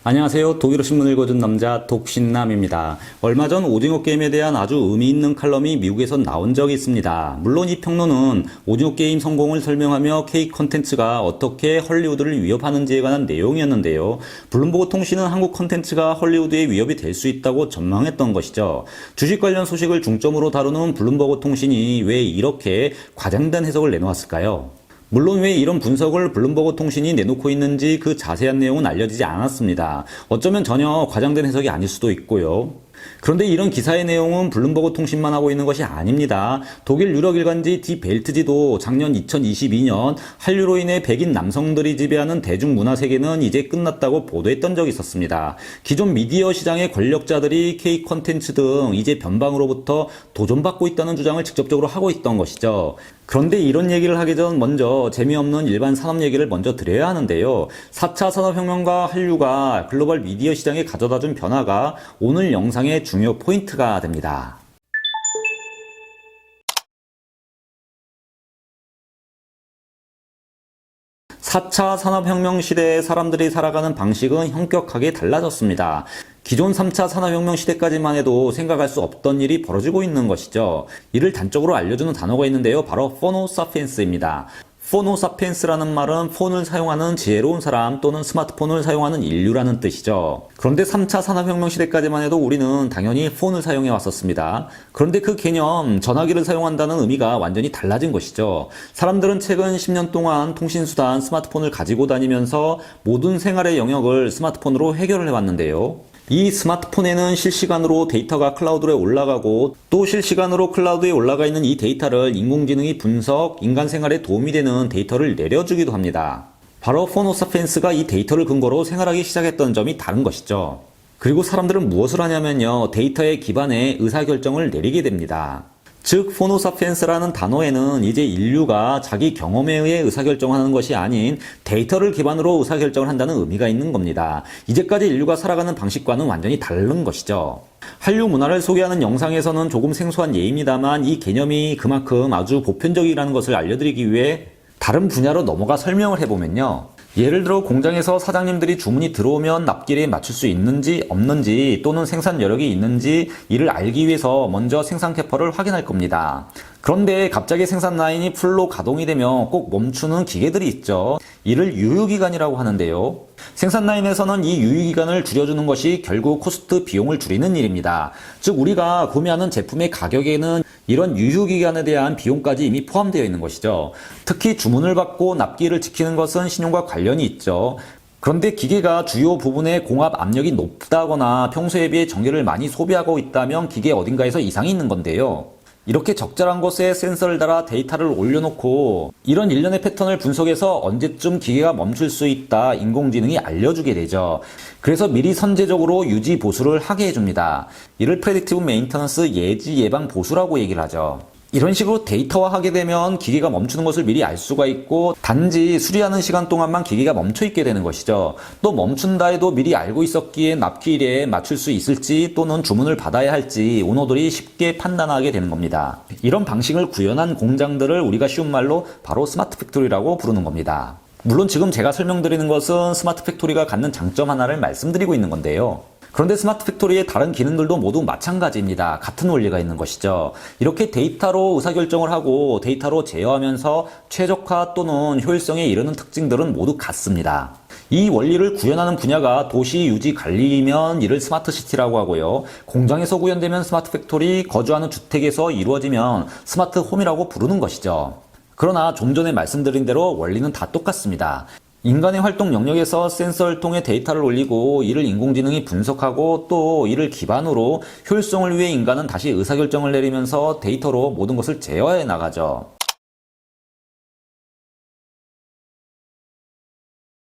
안녕하세요. 독일어 신문 읽어준 남자 독신남입니다. 얼마 전 오징어 게임에 대한 아주 의미 있는 칼럼이 미국에서 나온 적이 있습니다. 물론 이 평론은 오징어 게임 성공을 설명하며 K 컨텐츠가 어떻게 헐리우드를 위협하는지에 관한 내용이었는데요. 블룸버그 통신은 한국 컨텐츠가 헐리우드의 위협이 될 수 있다고 전망했던 것이죠. 주식 관련 소식을 중점으로 다루는 블룸버그 통신이 왜 이렇게 과장된 해석을 내놓았을까요? 물론 왜 이런 분석을 블룸버그 통신이 내놓고 있는지 그 자세한 내용은 알려지지 않았습니다. 어쩌면 전혀 과장된 해석이 아닐 수도 있고요. 그런데 이런 기사의 내용은 블룸버그 통신만 하고 있는 것이 아닙니다. 독일 유력 일간지 디 벨트지도 작년 2022년 한류로 인해 백인 남성들이 지배하는 대중문화 세계는 이제 끝났다고 보도했던 적이 있었습니다. 기존 미디어 시장의 권력자들이 K 콘텐츠 등 이제 변방으로부터 도전받고 있다는 주장을 직접적으로 하고 있던 것이죠. 그런데 이런 얘기를 하기 전 먼저 재미없는 일반 산업 얘기를 먼저 드려야 하는데요. 4차 산업혁명과 한류가 글로벌 미디어 시장에 가져다준 변화가 오늘 영상의 중요 포인트가 됩니다. 4차 산업혁명 시대에 사람들이 살아가는 방식은 현격하게 달라졌습니다. 기존 3차 산업혁명 시대까지만 해도 생각할 수 없던 일이 벌어지고 있는 것이죠. 이를 단적으로 알려주는 단어가 있는데요. 바로 포노사피엔스입니다. 포노사피엔스라는 말은 폰을 사용하는 지혜로운 사람 또는 스마트폰을 사용하는 인류라는 뜻이죠. 그런데 3차 산업혁명 시대까지만 해도 우리는 당연히 폰을 사용해 왔었습니다. 그런데 그 개념, 전화기를 사용한다는 의미가 완전히 달라진 것이죠. 사람들은 최근 10년 동안 통신수단, 스마트폰을 가지고 다니면서 모든 생활의 영역을 스마트폰으로 해결을 해왔는데요. 이 스마트폰에는 실시간으로 데이터가 클라우드에 올라가고 또 실시간으로 클라우드에 올라가 있는 이 데이터를 인공지능이 분석, 인간 생활에 도움이 되는 데이터를 내려주기도 합니다. 바로 포노사피엔스가 이 데이터를 근거로 생활하기 시작했던 점이 다른 것이죠. 그리고 사람들은 무엇을 하냐면요. 데이터에 기반해 의사결정을 내리게 됩니다. 즉 포노사피엔스라는 단어에는 이제 인류가 자기 경험에 의해 의사결정하는 것이 아닌 데이터를 기반으로 의사결정을 한다는 의미가 있는 겁니다. 이제까지 인류가 살아가는 방식과는 완전히 다른 것이죠. 한류 문화를 소개하는 영상에서는 조금 생소한 예입니다만 이 개념이 그만큼 아주 보편적이라는 것을 알려드리기 위해 다른 분야로 넘어가 설명을 해보면요. 예를 들어 공장에서 사장님들이 주문이 들어오면 납기에 맞출 수 있는지 없는지 또는 생산 여력이 있는지 이를 알기 위해서 먼저 생산 캐퍼를 확인할 겁니다. 그런데 갑자기 생산 라인이 풀로 가동이 되면 꼭 멈추는 기계들이 있죠. 이를 유유기간이라고 하는데요. 생산 라인에서는 이 유유기간을 줄여주는 것이 결국 코스트 비용을 줄이는 일입니다. 즉 우리가 구매하는 제품의 가격에는 이런 유효기간에 대한 비용까지 이미 포함되어 있는 것이죠. 특히 주문을 받고 납기를 지키는 것은 신용과 관련이 있죠. 그런데 기계가 주요 부분의 공합 압력이 높다거나 평소에 비해 전기를 많이 소비하고 있다면 기계 어딘가에서 이상이 있는 건데요. 이렇게 적절한 곳에 센서를 달아 데이터를 올려놓고 이런 일련의 패턴을 분석해서 언제쯤 기계가 멈출 수 있다 인공지능이 알려주게 되죠. 그래서 미리 선제적으로 유지 보수를 하게 해줍니다. 이를 프레딕티브 메인터넌스 예지 예방 보수라고 얘기를 하죠. 이런 식으로 데이터화하게 되면 기계가 멈추는 것을 미리 알 수가 있고 단지 수리하는 시간 동안만 기계가 멈춰 있게 되는 것이죠. 또 멈춘다 해도 미리 알고 있었기에 납기일에 맞출 수 있을지 또는 주문을 받아야 할지 오너들이 쉽게 판단하게 되는 겁니다. 이런 방식을 구현한 공장들을 우리가 쉬운 말로 바로 스마트 팩토리라고 부르는 겁니다. 물론 지금 제가 설명드리는 것은 스마트 팩토리가 갖는 장점 하나를 말씀드리고 있는 건데요. 그런데 스마트 팩토리의 다른 기능들도 모두 마찬가지입니다. 같은 원리가 있는 것이죠. 이렇게 데이터로 의사결정을 하고 데이터로 제어하면서 최적화 또는 효율성에 이르는 특징들은 모두 같습니다. 이 원리를 구현하는 분야가 도시 유지 관리이면 이를 스마트 시티라고 하고요. 공장에서 구현되면 스마트 팩토리, 거주하는 주택에서 이루어지면 스마트 홈이라고 부르는 것이죠. 그러나 좀 전에 말씀드린 대로 원리는 다 똑같습니다. 인간의 활동 영역에서 센서를 통해 데이터를 올리고 이를 인공지능이 분석하고 또 이를 기반으로 효율성을 위해 인간은 다시 의사결정을 내리면서 데이터로 모든 것을 제어해 나가죠.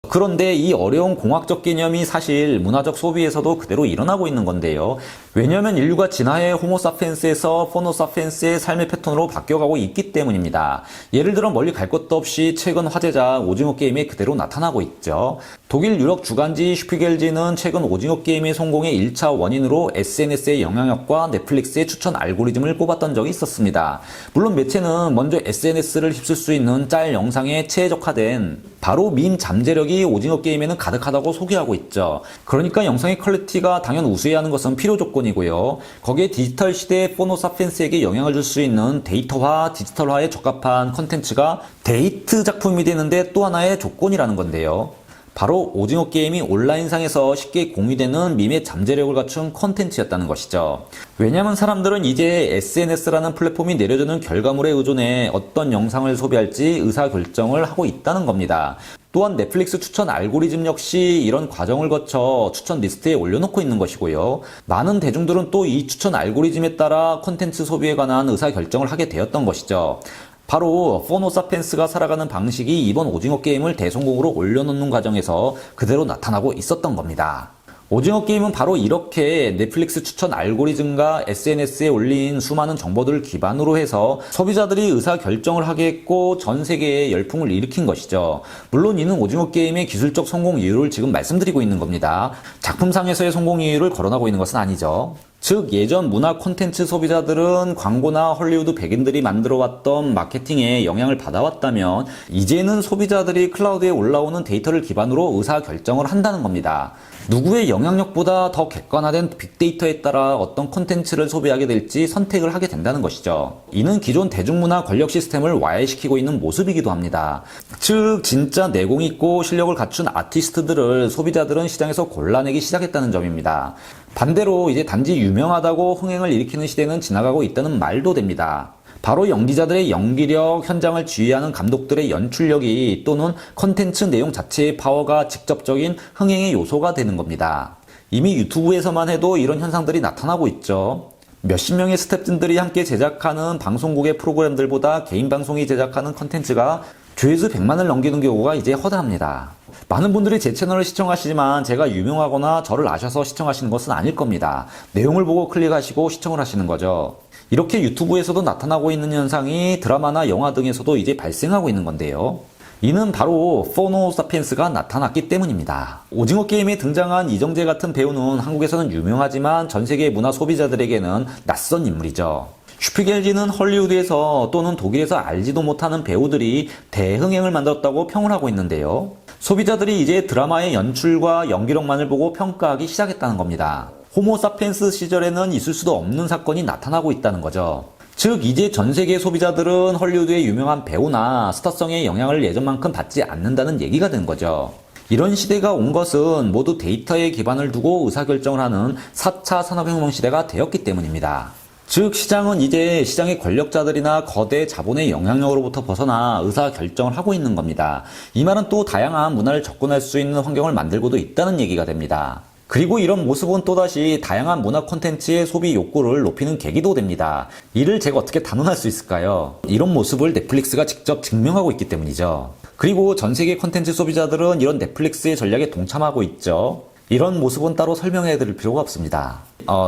그런데 이 어려운 공학적 개념이 사실 문화적 소비에서도 그대로 일어나고 있는 건데요. 왜냐하면 인류가 진화해 호모사피엔스에서 포노사피엔스의 삶의 패턴으로 바뀌어가고 있기 때문입니다. 예를 들어 멀리 갈 것도 없이 최근 화제작 오징어 게임에 그대로 나타나고 있죠. 독일 유력 주간지 슈피겔지는 최근 오징어 게임의 성공의 1차 원인으로 SNS의 영향력과 넷플릭스의 추천 알고리즘을 꼽았던 적이 있었습니다. 물론 매체는 먼저 SNS를 휩쓸 수 있는 짤 영상에 최적화된 바로 밈 잠재력이 영상들이 오징어 게임에는 가득하다고 소개하고 있죠. 그러니까 영상의 퀄리티가 당연 우수해야 하는 것은 필요 조건이고요. 거기에 디지털 시대의 포노 사피엔스에게 영향을 줄 수 있는 데이터화, 디지털화에 적합한 컨텐츠가 데이트 작품이 되는데 또 하나의 조건이라는 건데요. 바로 오징어 게임이 온라인상에서 쉽게 공유되는 밈의 잠재력을 갖춘 콘텐츠였다는 것이죠. 왜냐하면 사람들은 이제 SNS라는 플랫폼이 내려주는 결과물에 의존해 어떤 영상을 소비할지 의사결정을 하고 있다는 겁니다. 또한 넷플릭스 추천 알고리즘 역시 이런 과정을 거쳐 추천 리스트에 올려놓고 있는 것이고요. 많은 대중들은 또 이 추천 알고리즘에 따라 콘텐츠 소비에 관한 의사결정을 하게 되었던 것이죠. 바로 포노 사피엔스가 살아가는 방식이 이번 오징어 게임을 대성공으로 올려놓는 과정에서 그대로 나타나고 있었던 겁니다. 오징어 게임은 바로 이렇게 넷플릭스 추천 알고리즘과 SNS에 올린 수많은 정보들을 기반으로 해서 소비자들이 의사결정을 하게 했고 전 세계에 열풍을 일으킨 것이죠. 물론 이는 오징어 게임의 기술적 성공 이유를 지금 말씀드리고 있는 겁니다. 작품상에서의 성공 이유를 거론하고 있는 것은 아니죠. 즉 예전 문화 콘텐츠 소비자들은 광고나 헐리우드 백인들이 만들어왔던 마케팅에 영향을 받아왔다면 이제는 소비자들이 클라우드에 올라오는 데이터를 기반으로 의사결정을 한다는 겁니다. 누구의 영향력보다 더 객관화된 빅데이터에 따라 어떤 콘텐츠를 소비하게 될지 선택을 하게 된다는 것이죠. 이는 기존 대중문화 권력 시스템을 와해시키고 있는 모습이기도 합니다. 즉 진짜 내공 있고 실력을 갖춘 아티스트들을 소비자들은 시장에서 골라내기 시작했다는 점입니다. 반대로 이제 단지 유명하다고 흥행을 일으키는 시대는 지나가고 있다는 말도 됩니다. 바로 연기자들의 연기력, 현장을 지휘하는 감독들의 연출력이 또는 컨텐츠 내용 자체의 파워가 직접적인 흥행의 요소가 되는 겁니다. 이미 유튜브에서만 해도 이런 현상들이 나타나고 있죠. 몇십 명의 스태프분들이 함께 제작하는 방송국의 프로그램들보다 개인 방송이 제작하는 컨텐츠가 조회수 100만을 넘기는 경우가 이제 허다합니다. 많은 분들이 제 채널을 시청하시지만 제가 유명하거나 저를 아셔서 시청하시는 것은 아닐 겁니다. 내용을 보고 클릭하시고 시청을 하시는 거죠. 이렇게 유튜브에서도 나타나고 있는 현상이 드라마나 영화 등에서도 이제 발생하고 있는 건데요. 이는 바로 포노 사피엔스가 나타났기 때문입니다. 오징어 게임에 등장한 이정재 같은 배우는 한국에서는 유명하지만 전 세계 문화 소비자들에게는 낯선 인물이죠. 슈피겔지는 헐리우드에서 또는 독일에서 알지도 못하는 배우들이 대흥행을 만들었다고 평을 하고 있는데요. 소비자들이 이제 드라마의 연출과 연기력만을 보고 평가하기 시작했다는 겁니다. 호모 사피엔스 시절에는 있을 수도 없는 사건이 나타나고 있다는 거죠. 즉 이제 전 세계 소비자들은 헐리우드의 유명한 배우나 스타성의 영향을 예전만큼 받지 않는다는 얘기가 된 거죠. 이런 시대가 온 것은 모두 데이터에 기반을 두고 의사결정을 하는 4차 산업혁명 시대가 되었기 때문입니다. 즉 시장은 이제 시장의 권력자들이나 거대 자본의 영향력으로부터 벗어나 의사결정을 하고 있는 겁니다. 이 말은 또 다양한 문화를 접근할 수 있는 환경을 만들고도 있다는 얘기가 됩니다. 그리고 이런 모습은 또다시 다양한 문화 콘텐츠의 소비 욕구를 높이는 계기도 됩니다. 이를 제가 어떻게 단언할 수 있을까요? 이런 모습을 넷플릭스가 직접 증명하고 있기 때문이죠. 그리고 전 세계 콘텐츠 소비자들은 이런 넷플릭스의 전략에 동참하고 있죠. 이런 모습은 따로 설명해 드릴 필요가 없습니다.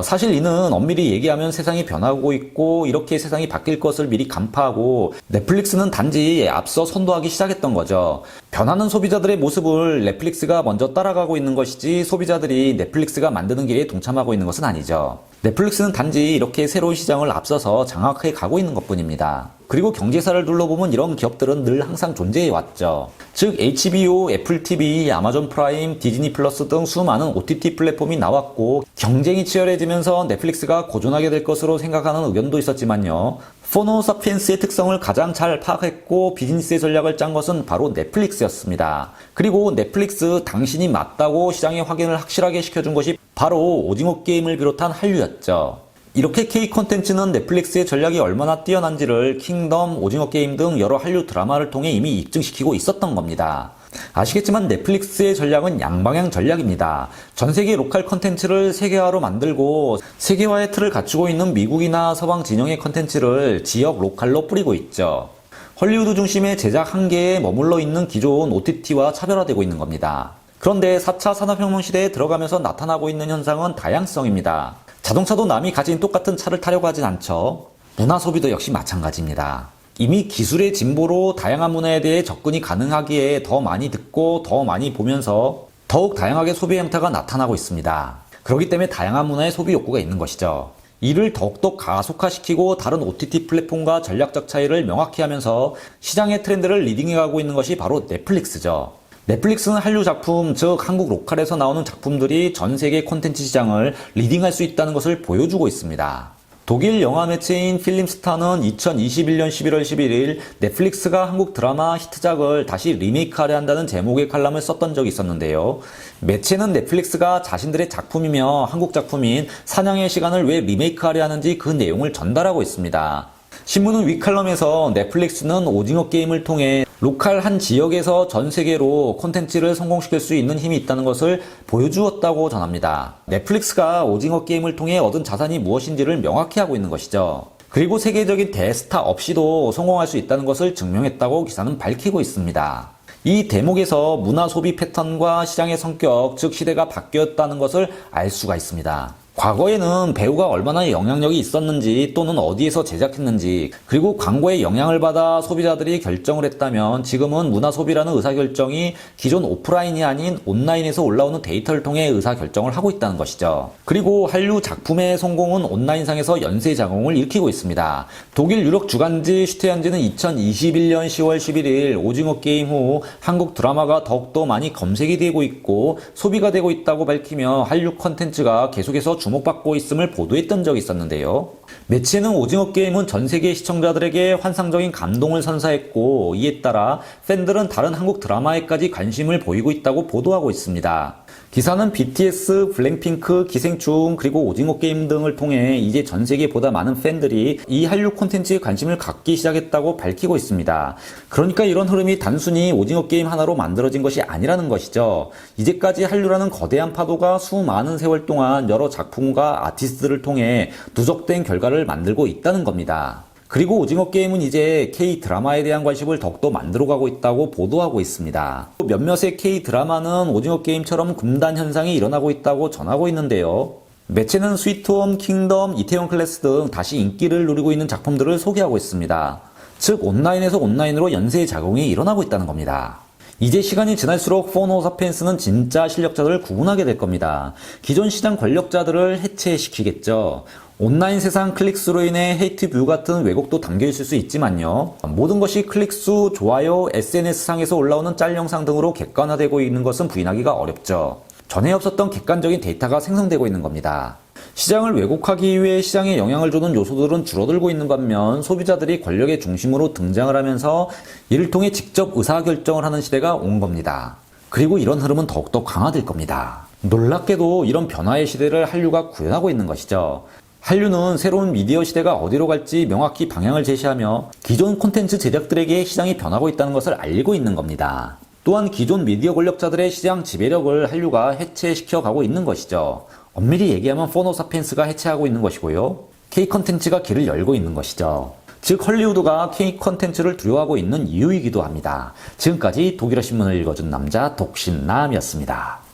사실 이는 엄밀히 얘기하면 세상이 변하고 있고 이렇게 세상이 바뀔 것을 미리 간파하고 넷플릭스는 단지 앞서 선도하기 시작했던 거죠. 변하는 소비자들의 모습을 넷플릭스가 먼저 따라가고 있는 것이지 소비자들이 넷플릭스가 만드는 길에 동참하고 있는 것은 아니죠. 넷플릭스는 단지 이렇게 새로운 시장을 앞서서 장악해 가고 있는 것뿐입니다. 그리고 경제사를 둘러보면 이런 기업들은 늘 항상 존재해 왔죠. 즉 HBO, 애플 TV, 아마존 프라임, 디즈니 플러스 등 수많은 OTT 플랫폼이 나왔고 경쟁이 치열해지면서 넷플릭스가 고전하게 될 것으로 생각하는 의견도 있었지만요. 포노 사피엔스의 특성을 가장 잘 파악했고 비즈니스의 전략을 짠 것은 바로 넷플릭스였습니다. 그리고 넷플릭스 당신이 맞다고 시장의 확인을 확실하게 시켜준 것이 바로 오징어 게임을 비롯한 한류였죠. 이렇게 K 콘텐츠는 넷플릭스의 전략이 얼마나 뛰어난지를 킹덤, 오징어 게임 등 여러 한류 드라마를 통해 이미 입증시키고 있었던 겁니다. 아시겠지만 넷플릭스의 전략은 양방향 전략입니다. 전 세계 로컬 콘텐츠를 세계화로 만들고 세계화의 틀을 갖추고 있는 미국이나 서방 진영의 콘텐츠를 지역 로컬로 뿌리고 있죠. 헐리우드 중심의 제작 한계에 머물러 있는 기존 OTT와 차별화되고 있는 겁니다. 그런데 4차 산업혁명 시대에 들어가면서 나타나고 있는 현상은 다양성입니다. 자동차도 남이 가진 똑같은 차를 타려고 하진 않죠. 문화 소비도 역시 마찬가지입니다. 이미 기술의 진보로 다양한 문화에 대해 접근이 가능하기에 더 많이 듣고 더 많이 보면서 더욱 다양하게 소비 형태가 나타나고 있습니다. 그렇기 때문에 다양한 문화의 소비 욕구가 있는 것이죠. 이를 더욱더 가속화시키고 다른 OTT 플랫폼과 전략적 차이를 명확히 하면서 시장의 트렌드를 리딩해가고 있는 것이 바로 넷플릭스죠. 넷플릭스는 한류 작품, 즉 한국 로컬에서 나오는 작품들이 전 세계 콘텐츠 시장을 리딩할 수 있다는 것을 보여주고 있습니다. 독일 영화 매체인 필름스타는 2021년 11월 11일 넷플릭스가 한국 드라마 히트작을 다시 리메이크하려 한다는 제목의 칼럼을 썼던 적이 있었는데요. 매체는 넷플릭스가 자신들의 작품이며 한국 작품인 사냥의 시간을 왜 리메이크하려 하는지 그 내용을 전달하고 있습니다. 신문은 윗칼럼에서 넷플릭스는 오징어 게임을 통해 로컬 한 지역에서 전 세계로 콘텐츠를 성공시킬 수 있는 힘이 있다는 것을 보여주었다고 전합니다. 넷플릭스가 오징어 게임을 통해 얻은 자산이 무엇인지를 명확히 하고 있는 것이죠. 그리고 세계적인 대스타 없이도 성공할 수 있다는 것을 증명했다고 기사는 밝히고 있습니다. 이 대목에서 문화 소비 패턴과 시장의 성격, 즉 시대가 바뀌었다는 것을 알 수가 있습니다. 과거에는 배우가 얼마나 영향력이 있었는지 또는 어디에서 제작했는지 그리고 광고의 영향을 받아 소비자들이 결정을 했다면 지금은 문화 소비라는 의사결정이 기존 오프라인이 아닌 온라인에서 올라오는 데이터를 통해 의사결정을 하고 있다는 것이죠. 그리고 한류 작품의 성공은 온라인상에서 연쇄작용을 일으키고 있습니다. 독일 유력 주간지 슈테연지는 2021년 10월 11일 오징어 게임 후 한국 드라마가 더욱더 많이 검색이 되고 있고 소비가 되고 있다고 밝히며 한류 콘텐츠가 계속해서 주목받고 있음을 보도했던 적이 있었는데요. 매체는 오징어 게임은 전 세계 시청자들에게 환상적인 감동을 선사했고 이에 따라 팬들은 다른 한국 드라마에까지 관심을 보이고 있다고 보도하고 있습니다. 기사는 BTS, 블랙핑크, 기생충, 그리고 오징어 게임 등을 통해 이제 전 세계보다 많은 팬들이 이 한류 콘텐츠에 관심을 갖기 시작했다고 밝히고 있습니다. 그러니까 이런 흐름이 단순히 오징어 게임 하나로 만들어진 것이 아니라는 것이죠. 이제까지 한류라는 거대한 파도가 수많은 세월 동안 여러 작품과 아티스트들을 통해 누적된 결과를 만들고 있다는 겁니다. 그리고 오징어 게임은 이제 K-드라마에 대한 관심을 더욱더 만들어가고 있다고 보도하고 있습니다. 몇몇의 K-드라마는 오징어 게임처럼 금단 현상이 일어나고 있다고 전하고 있는데요. 매체는 스위트홈, 킹덤, 이태원 클래스 등 다시 인기를 누리고 있는 작품들을 소개하고 있습니다. 즉 온라인에서 온라인으로 연쇄 작용이 일어나고 있다는 겁니다. 이제 시간이 지날수록 포노사피엔스는 진짜 실력자들을 구분하게 될 겁니다. 기존 시장 권력자들을 해체시키겠죠. 온라인 세상 클릭수로 인해 헤이트 뷰 같은 왜곡도 담겨있을 수 있지만요. 모든 것이 클릭수, 좋아요, SNS상에서 올라오는 짤 영상 등으로 객관화되고 있는 것은 부인하기가 어렵죠. 전에 없었던 객관적인 데이터가 생성되고 있는 겁니다. 시장을 왜곡하기 위해 시장에 영향을 주는 요소들은 줄어들고 있는 반면 소비자들이 권력의 중심으로 등장을 하면서 이를 통해 직접 의사결정을 하는 시대가 온 겁니다. 그리고 이런 흐름은 더욱더 강화될 겁니다. 놀랍게도 이런 변화의 시대를 한류가 구현하고 있는 것이죠. 한류는 새로운 미디어 시대가 어디로 갈지 명확히 방향을 제시하며 기존 콘텐츠 제작들에게 시장이 변하고 있다는 것을 알고 있는 겁니다. 또한 기존 미디어 권력자들의 시장 지배력을 한류가 해체시켜 가고 있는 것이죠. 엄밀히 얘기하면 포노사피엔스가 해체하고 있는 것이고요. K 콘텐츠가 길을 열고 있는 것이죠. 즉 헐리우드가 K 콘텐츠를 두려워하고 있는 이유이기도 합니다. 지금까지 독일어 신문을 읽어준 남자 독신남이었습니다.